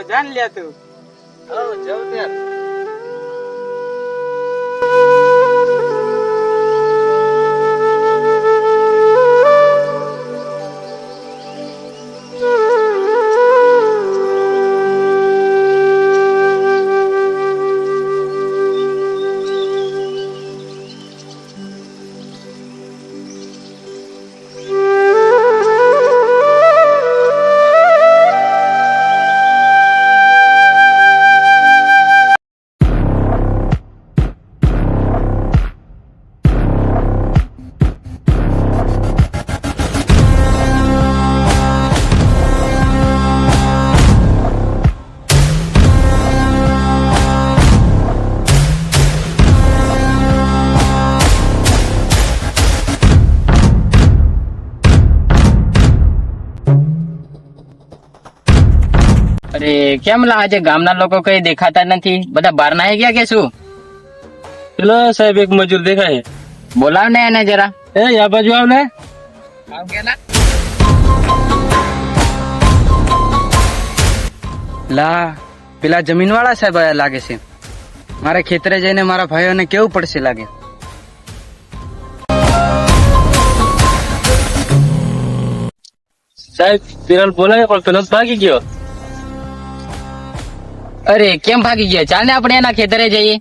જાન લે તું. જાઉં ત્યાં. અરે કેમ આજે ગામના લોકો કઈ દેખાતા નથી? બધા બહાર નાહી ગયા કે શું? પેલો સાહેબ એક મજૂર દેખાય. બોલાવ ને એને જરા. આ બાજુ આવ ને. આવ કેલા. લા પેલા જમીન વાળા સાહેબ આયા લાગે છે. મારે ખેતરે જઈને મારા ભાઈઓને કેવું પડશે લાગે. સાહેબ પેલા બોલાય પણ પેલો ભાગી ગયો. અરે કેમ ભાગી ગયા? ચાલ ને આપણે એના ખેતરે જઈએ.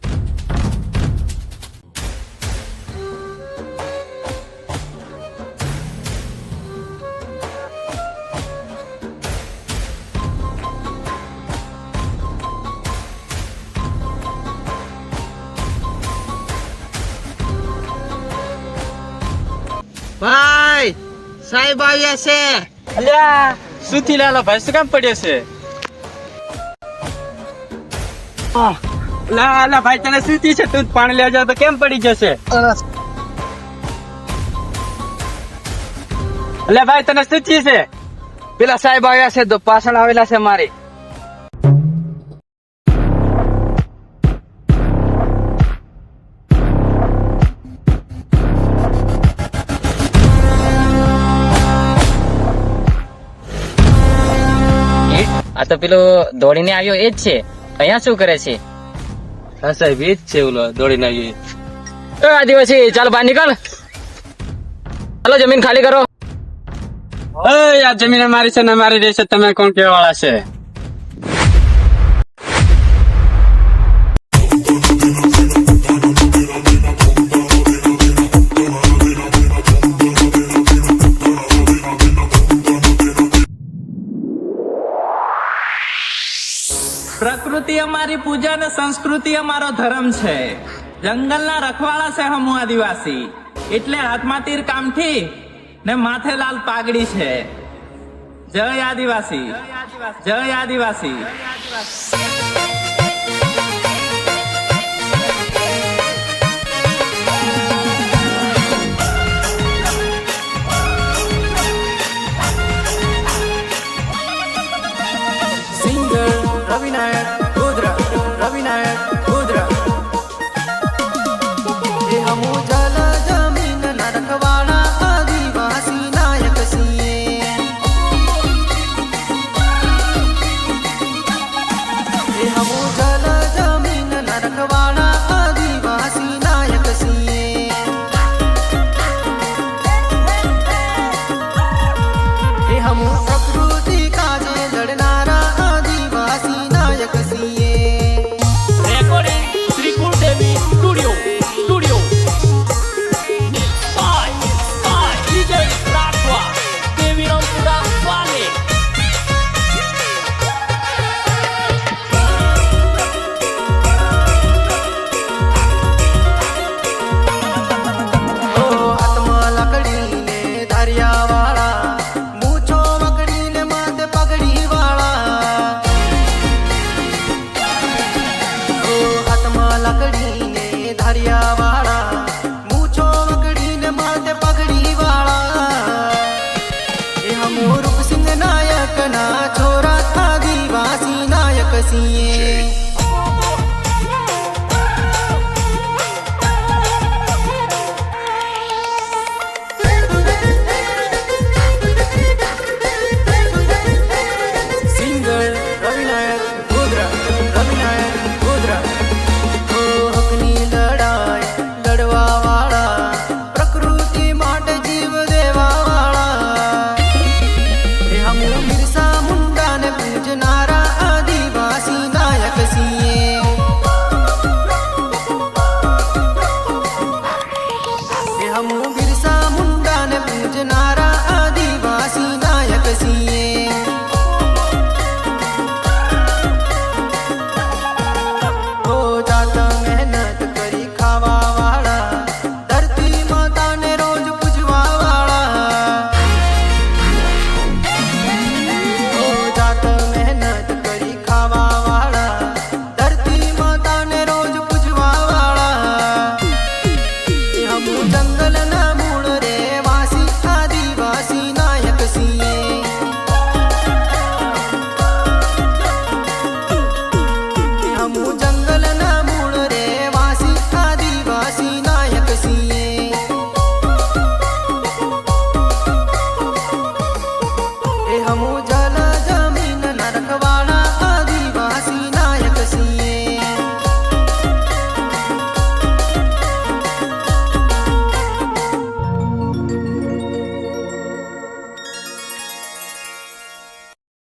ભાઈ સાહેબ આવ્યા છે. અલ્યા શું થી લાલા ભાઈ શું કામ પડ્યો છે? લાલા ભાઈ તને શું થી છે? તું પાણી લેવા જાવ તો કેમ પડી જશે? અલ્યા ભાઈ તને શું થી છે? પેલા સાહેબ આવ્યા છે તો પાછળ આવેલા છે મારે. આ તો પેલો દોડીને આવ્યો એ જ છે. અહીંયા શું કરે છે? હા સાહેબ એ જ છે ઓલો દોડીને આવ્યો. આદિવાસી ચાલ બહાર નીકળ. ચાલો જમીન ખાલી કરો. આ જમીન મારી છે ને મારી રહેશે. તમે કોણ કેવા વાળા છે? પ્રકૃતિ અમારી પૂજા ને સંસ્કૃતિ અમારો ધર્મ છે. જંગલના રખવાળા છે હમુ આદિવાસી. એટલે હાથમાં તીર કામઠી ને માથે લાલ પાઘડી છે. જય આદિવાસી, જય આદિવાસી. रूप सिंह नायक ना छोरा आदिवासी नायक सिए